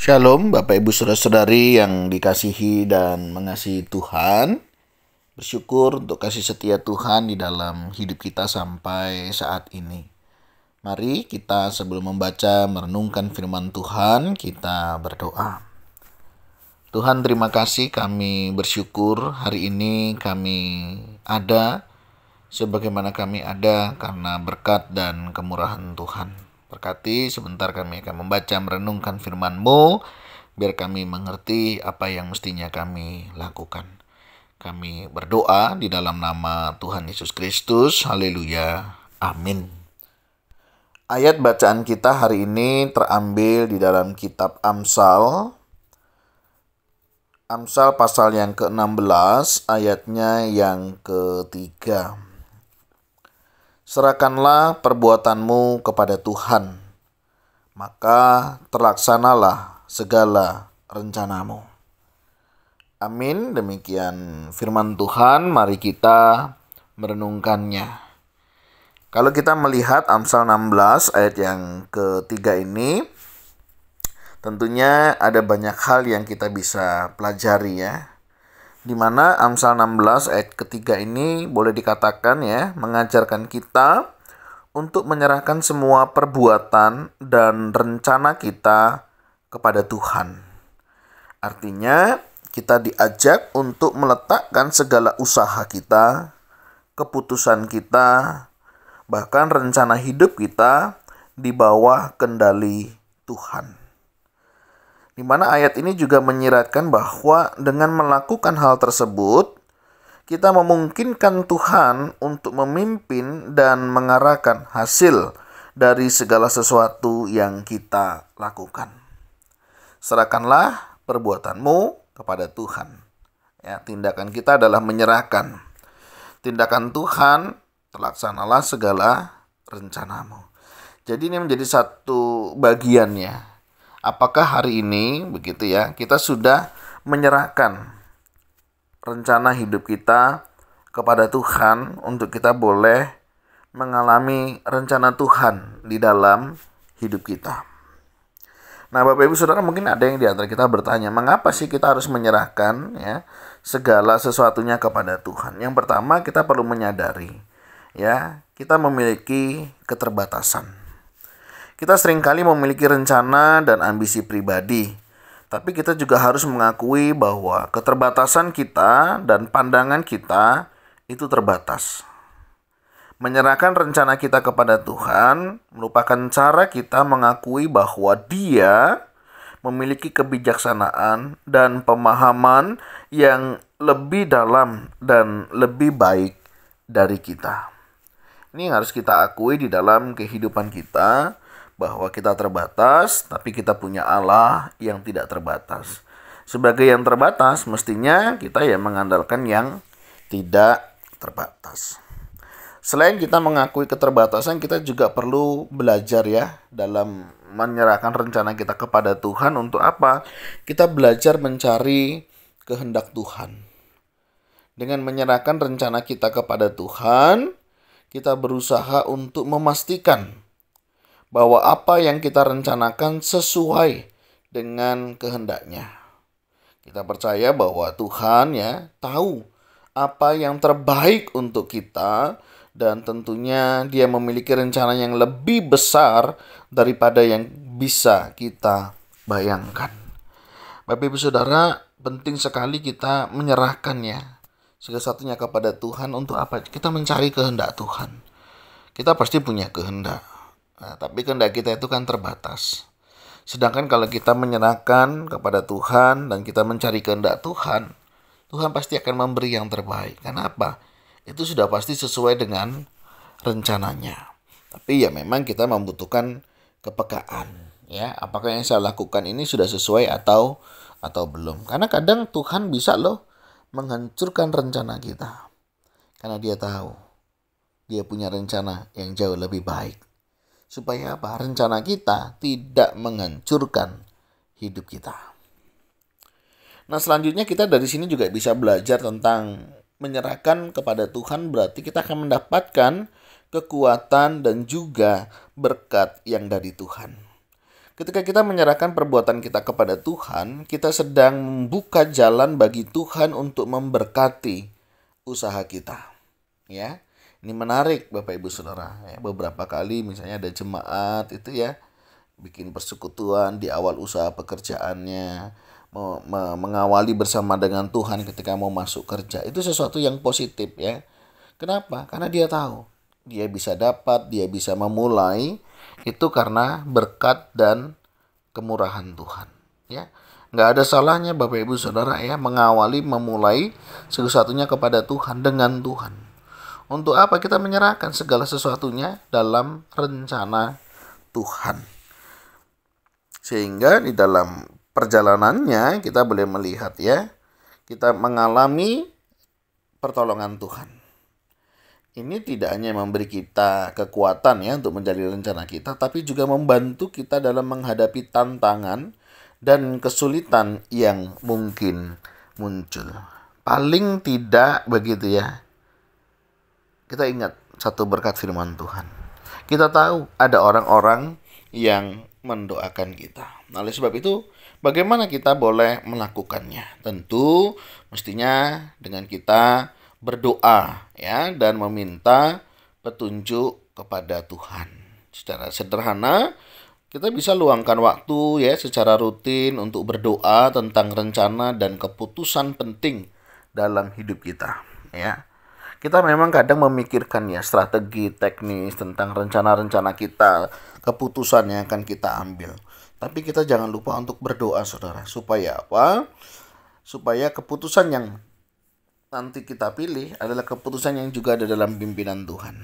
Shalom Bapak Ibu Saudara-saudari yang dikasihi dan mengasihi Tuhan. Bersyukur untuk kasih setia Tuhan di dalam hidup kita sampai saat ini. Mari kita sebelum membaca merenungkan firman Tuhan, kita berdoa. Tuhan, terima kasih, kami bersyukur hari ini kami ada sebagaimana kami ada karena berkat dan kemurahan Tuhan. Berkati sebentar kami akan membaca merenungkan firman-Mu, biar kami mengerti apa yang mestinya kami lakukan. Kami berdoa di dalam nama Tuhan Yesus Kristus. Haleluya. Amin. Ayat bacaan kita hari ini terambil di dalam kitab Amsal. Amsal pasal yang ke-16, ayatnya yang ke-3. Serahkanlah perbuatanmu kepada Tuhan, maka terlaksanalah segala rencanamu. Amin. Demikian firman Tuhan, mari kita merenungkannya. Kalau kita melihat Amsal 16 ayat yang ke-3 ini, tentunya ada banyak hal yang kita bisa pelajari ya. Di mana Amsal 16 ayat ketiga ini boleh dikatakan ya, mengajarkan kita untuk menyerahkan semua perbuatan dan rencana kita kepada Tuhan. Artinya kita diajak untuk meletakkan segala usaha kita, keputusan kita, bahkan rencana hidup kita di bawah kendali Tuhan. Di mana ayat ini juga menyiratkan bahwa dengan melakukan hal tersebut, kita memungkinkan Tuhan untuk memimpin dan mengarahkan hasil dari segala sesuatu yang kita lakukan. Serahkanlah perbuatanmu kepada Tuhan. Ya, tindakan kita adalah menyerahkan. Tindakan Tuhan, terlaksanalah segala rencanamu. Jadi ini menjadi satu bagiannya. Apakah hari ini begitu ya, kita sudah menyerahkan rencana hidup kita kepada Tuhan untuk kita boleh mengalami rencana Tuhan di dalam hidup kita. Nah, Bapak Ibu Saudara, mungkin ada yang di antara kita bertanya, mengapa sih kita harus menyerahkan ya segala sesuatunya kepada Tuhan? Yang pertama, kita perlu menyadari ya, kita memiliki keterbatasan. Kita seringkali memiliki rencana dan ambisi pribadi, tapi kita juga harus mengakui bahwa keterbatasan kita dan pandangan kita itu terbatas. Menyerahkan rencana kita kepada Tuhan merupakan cara kita mengakui bahwa Dia memiliki kebijaksanaan dan pemahaman yang lebih dalam dan lebih baik dari kita. Ini yang harus kita akui di dalam kehidupan kita, bahwa kita terbatas, tapi kita punya Allah yang tidak terbatas. Sebagai yang terbatas, mestinya kita ya mengandalkan yang tidak terbatas. Selain kita mengakui keterbatasan, kita juga perlu belajar ya dalam menyerahkan rencana kita kepada Tuhan. Untuk apa? Kita belajar mencari kehendak Tuhan. Dengan menyerahkan rencana kita kepada Tuhan, kita berusaha untuk memastikan bahwa apa yang kita rencanakan sesuai dengan kehendaknya. Kita percaya bahwa Tuhan ya tahu apa yang terbaik untuk kita, dan tentunya Dia memiliki rencana yang lebih besar daripada yang bisa kita bayangkan. Bapak Ibu Saudara, penting sekali kita menyerahkannya segala satunya kepada Tuhan. Untuk apa? Kita mencari kehendak Tuhan. Kita pasti punya kehendak. Nah, tapi kehendak kita itu kan terbatas. Sedangkan kalau kita menyerahkan kepada Tuhan dan kita mencari kehendak Tuhan, Tuhan pasti akan memberi yang terbaik. Karena apa? Itu sudah pasti sesuai dengan rencananya. Tapi ya memang kita membutuhkan kepekaan. Ya, apakah yang saya lakukan ini sudah sesuai atau belum? Karena kadang Tuhan bisa loh menghancurkan rencana kita. Karena Dia tahu Dia punya rencana yang jauh lebih baik. Supaya apa? Rencana kita tidak menghancurkan hidup kita. Nah, selanjutnya kita dari sini juga bisa belajar tentang menyerahkan kepada Tuhan, berarti kita akan mendapatkan kekuatan dan juga berkat yang dari Tuhan. Ketika kita menyerahkan perbuatan kita kepada Tuhan, kita sedang membuka jalan bagi Tuhan untuk memberkati usaha kita. Ya, ini menarik Bapak Ibu Saudara. Ya, beberapa kali misalnya ada jemaat itu ya, bikin persekutuan di awal usaha pekerjaannya, mengawali bersama dengan Tuhan ketika mau masuk kerja. Itu sesuatu yang positif ya. Kenapa? Karena dia tahu dia bisa dapat, dia bisa memulai itu karena berkat dan kemurahan Tuhan. Ya, nggak ada salahnya Bapak Ibu Saudara ya memulai sesuatunya kepada Tuhan dengan Tuhan. Untuk apa kita menyerahkan segala sesuatunya dalam rencana Tuhan? Sehingga di dalam perjalanannya kita boleh melihat ya, kita mengalami pertolongan Tuhan. Ini tidak hanya memberi kita kekuatan ya untuk menjadi rencana kita, tapi juga membantu kita dalam menghadapi tantangan dan kesulitan yang mungkin muncul. Paling tidak begitu ya. Kita ingat satu berkat firman Tuhan. Kita tahu ada orang-orang yang mendoakan kita. Nah, oleh sebab itu, bagaimana kita boleh melakukannya? Tentu mestinya dengan kita berdoa ya dan meminta petunjuk kepada Tuhan. Secara sederhana, kita bisa luangkan waktu ya secara rutin untuk berdoa tentang rencana dan keputusan penting dalam hidup kita ya. Kita memang kadang memikirkan ya strategi teknis tentang rencana-rencana kita, keputusan yang akan kita ambil. Tapi kita jangan lupa untuk berdoa Saudara, supaya apa? Supaya keputusan yang nanti kita pilih adalah keputusan yang juga ada dalam pimpinan Tuhan.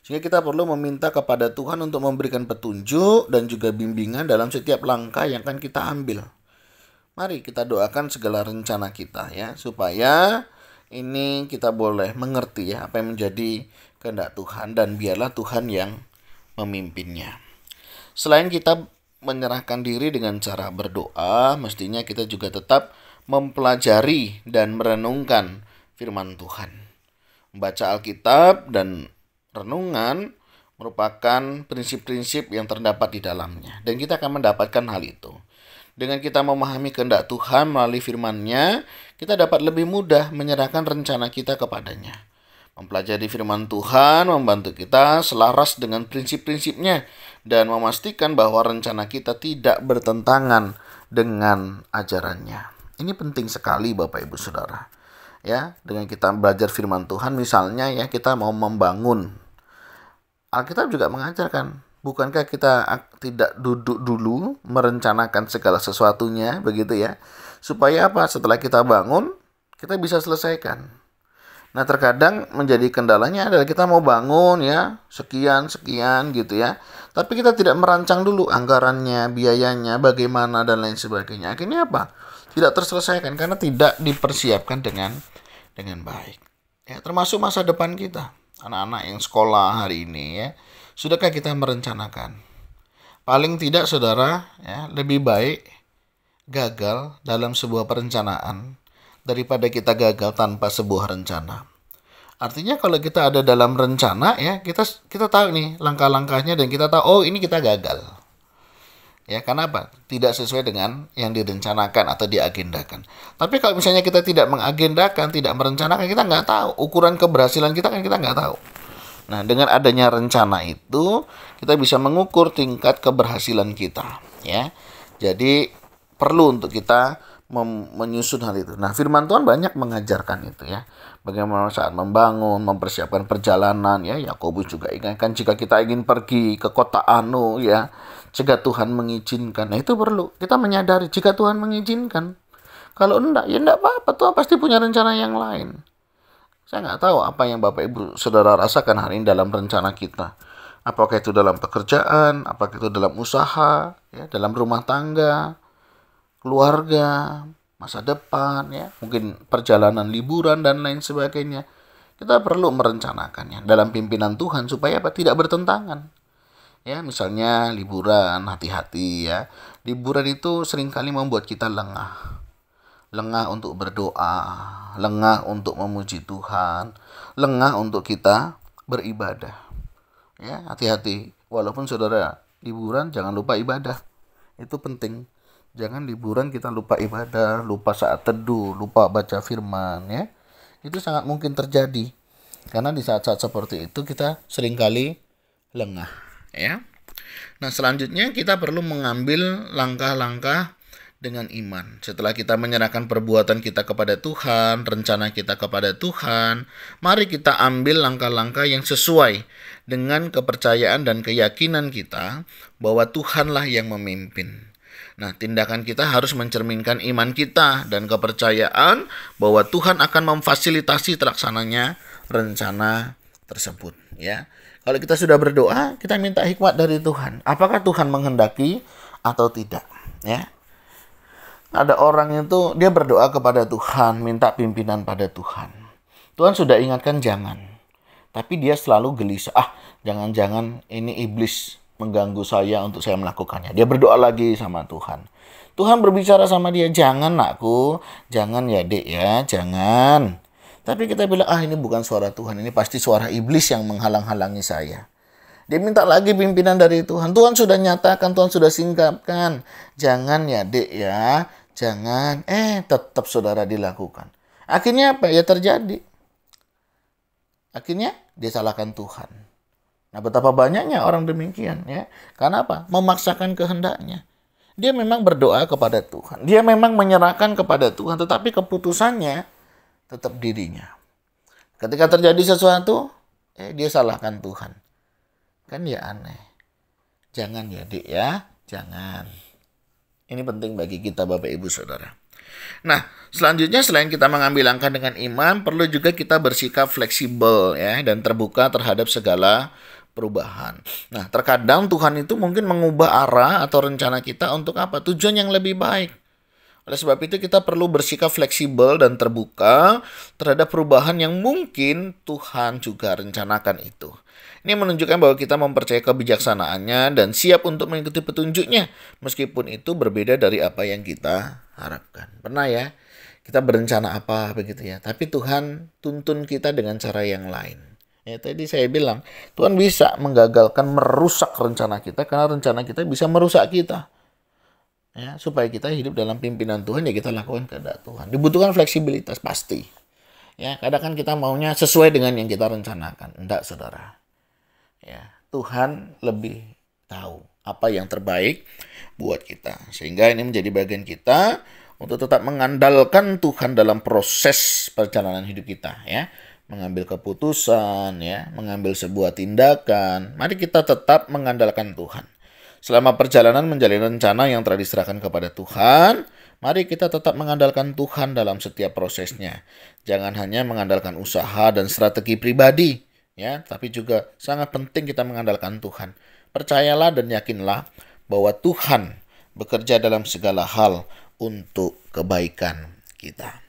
Sehingga kita perlu meminta kepada Tuhan untuk memberikan petunjuk dan juga bimbingan dalam setiap langkah yang akan kita ambil. Mari kita doakan segala rencana kita ya, supaya ini kita boleh mengerti ya apa yang menjadi kehendak Tuhan, dan biarlah Tuhan yang memimpinnya. Selain kita menyerahkan diri dengan cara berdoa, mestinya kita juga tetap mempelajari dan merenungkan firman Tuhan. Membaca Alkitab dan renungan merupakan prinsip-prinsip yang terdapat di dalamnya, dan kita akan mendapatkan hal itu. Dengan kita memahami kehendak Tuhan melalui firman-Nya, kita dapat lebih mudah menyerahkan rencana kita kepadanya. Mempelajari firman Tuhan membantu kita selaras dengan prinsip-prinsipnya dan memastikan bahwa rencana kita tidak bertentangan dengan ajarannya. Ini penting sekali Bapak Ibu Saudara. Ya, dengan kita belajar firman Tuhan, misalnya ya kita mau membangun. Alkitab juga mengajarkan, bukankah kita tidak duduk dulu merencanakan segala sesuatunya begitu ya, supaya apa? Setelah kita bangun, kita bisa selesaikan. Nah, terkadang menjadi kendalanya adalah kita mau bangun ya, sekian gitu ya, tapi kita tidak merancang dulu anggarannya, biayanya, bagaimana dan lain sebagainya. Akhirnya apa? Tidak terselesaikan karena tidak dipersiapkan dengan baik. Ya, termasuk masa depan kita, anak-anak yang sekolah hari ini ya. Sudahkah kita merencanakan? Paling tidak Saudara, ya, lebih baik gagal dalam sebuah perencanaan daripada kita gagal tanpa sebuah rencana. Artinya kalau kita ada dalam rencana ya, kita tahu nih langkah-langkahnya dan kita tahu oh ini kita gagal. Ya, kenapa? Tidak sesuai dengan yang direncanakan atau diagendakan. Tapi kalau misalnya kita tidak mengagendakan, tidak merencanakan, kita nggak tahu. Ukuran keberhasilan kita kan kita nggak tahu. Nah, dengan adanya rencana itu, kita bisa mengukur tingkat keberhasilan kita. Ya, jadi perlu untuk kita menyusun hal itu. Nah, firman Tuhan banyak mengajarkan itu ya. Bagaimana saat membangun, mempersiapkan perjalanan ya. Yakobus juga ingatkan jika kita ingin pergi ke kota Anu ya, jika Tuhan mengizinkan. Nah, itu perlu kita menyadari jika Tuhan mengizinkan. Kalau enggak, ya enggak apa-apa. Tuhan pasti punya rencana yang lain. Saya nggak tahu apa yang Bapak Ibu Saudara rasakan hari ini dalam rencana kita. Apakah itu dalam pekerjaan, apakah itu dalam usaha, ya, dalam rumah tangga, keluarga, masa depan, ya, mungkin perjalanan liburan dan lain sebagainya. Kita perlu merencanakannya dalam pimpinan Tuhan supaya apa? Tidak bertentangan. Ya, misalnya liburan, hati-hati ya. Liburan itu seringkali membuat kita lengah. Lengah untuk berdoa, lengah untuk memuji Tuhan, lengah untuk kita beribadah. Ya, hati-hati. Walaupun Saudara liburan, jangan lupa ibadah. Itu penting. Jangan liburan kita lupa ibadah, lupa saat teduh, lupa baca firman ya. Itu sangat mungkin terjadi. Karena di saat-saat seperti itu kita seringkali lengah ya. Nah, selanjutnya kita perlu mengambil langkah-langkah dengan iman. Setelah kita menyerahkan perbuatan kita kepada Tuhan, rencana kita kepada Tuhan, mari kita ambil langkah-langkah yang sesuai dengan kepercayaan dan keyakinan kita bahwa Tuhanlah yang memimpin. Nah, tindakan kita harus mencerminkan iman kita dan kepercayaan bahwa Tuhan akan memfasilitasi terlaksananya rencana tersebut ya. Kalau kita sudah berdoa, kita minta hikmat dari Tuhan. Apakah Tuhan menghendaki atau tidak ya? Ada orang itu dia berdoa kepada Tuhan, minta pimpinan pada Tuhan. Tuhan sudah ingatkan jangan. Tapi dia selalu gelisah. Jangan-jangan ini iblis mengganggu saya untuk saya melakukannya. Dia berdoa lagi sama Tuhan. Tuhan berbicara sama dia, jangan nakku, jangan ya dek ya, jangan. Tapi kita bilang, ini bukan suara Tuhan, ini pasti suara iblis yang menghalang-halangi saya. Dia minta lagi pimpinan dari Tuhan. Tuhan sudah nyatakan, Tuhan sudah singkapkan. Jangan ya dek ya, jangan. Tetap saudara dilakukan. Akhirnya apa? Ya terjadi. Akhirnya dia salahkan Tuhan. Nah, betapa banyaknya orang demikian ya. Karena apa? Memaksakan kehendaknya. Dia memang berdoa kepada Tuhan. Dia memang menyerahkan kepada Tuhan. Tetapi keputusannya tetap dirinya. Ketika terjadi sesuatu, dia salahkan Tuhan. Kan ya aneh. Jangan ya dek ya, jangan. Ini penting bagi kita Bapak Ibu Saudara. Nah, selanjutnya selain kita mengambil langkah dengan iman, perlu juga kita bersikap fleksibel ya dan terbuka terhadap segala perubahan. Nah, terkadang Tuhan itu mungkin mengubah arah atau rencana kita untuk apa? Tujuan yang lebih baik. Oleh sebab itu kita perlu bersikap fleksibel dan terbuka terhadap perubahan yang mungkin Tuhan juga rencanakan itu. Ini menunjukkan bahwa kita mempercayai kebijaksanaannya dan siap untuk mengikuti petunjuknya, meskipun itu berbeda dari apa yang kita harapkan. Pernah ya, kita berencana apa begitu ya, tapi Tuhan tuntun kita dengan cara yang lain. Ya, tadi saya bilang, Tuhan bisa menggagalkan, merusak rencana kita, karena rencana kita bisa merusak kita. Ya, supaya kita hidup dalam pimpinan Tuhan, ya kita lakukan kehendak Tuhan. Dibutuhkan fleksibilitas, pasti. Ya, kadang kan kita maunya sesuai dengan yang kita rencanakan. Enggak, saudara. Ya, Tuhan lebih tahu apa yang terbaik buat kita. Sehingga ini menjadi bagian kita untuk tetap mengandalkan Tuhan dalam proses perjalanan hidup kita, ya. Mengambil keputusan, ya, mengambil sebuah tindakan. Mari kita tetap mengandalkan Tuhan. Selama perjalanan menjalani rencana yang telah diserahkan kepada Tuhan, mari kita tetap mengandalkan Tuhan dalam setiap prosesnya. Jangan hanya mengandalkan usaha dan strategi pribadi, ya, tapi juga sangat penting kita mengandalkan Tuhan. Percayalah dan yakinlah bahwa Tuhan bekerja dalam segala hal untuk kebaikan kita.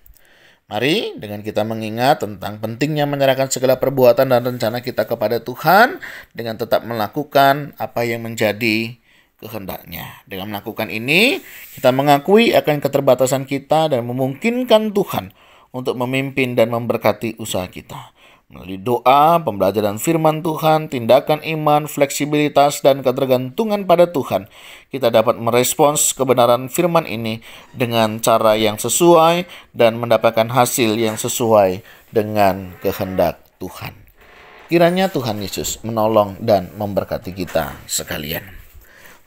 Mari dengan kita mengingat tentang pentingnya menyerahkan segala perbuatan dan rencana kita kepada Tuhan dengan tetap melakukan apa yang menjadi kehendaknya. Dengan melakukan ini, kita mengakui akan keterbatasan kita dan memungkinkan Tuhan untuk memimpin dan memberkati usaha kita. Melalui doa, pembelajaran firman Tuhan, tindakan iman, fleksibilitas, dan ketergantungan pada Tuhan, kita dapat merespons kebenaran firman ini dengan cara yang sesuai dan mendapatkan hasil yang sesuai dengan kehendak Tuhan. Kiranya Tuhan Yesus menolong dan memberkati kita sekalian.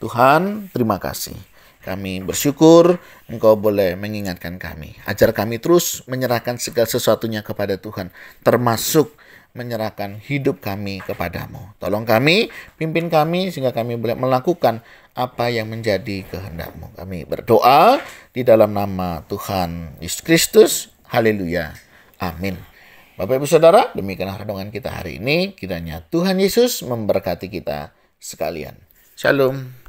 Tuhan, terima kasih. Kami bersyukur Engkau boleh mengingatkan kami. Ajar kami terus menyerahkan segala sesuatunya kepada Tuhan, termasuk menyerahkan hidup kami kepadamu. Tolong kami, pimpin kami, sehingga kami boleh melakukan apa yang menjadi kehendak-Mu. Kami berdoa di dalam nama Tuhan Yesus Kristus. Haleluya. Amin. Bapak Ibu Saudara, demikianlah renungan kita hari ini. Kiranya Tuhan Yesus memberkati kita sekalian. Shalom.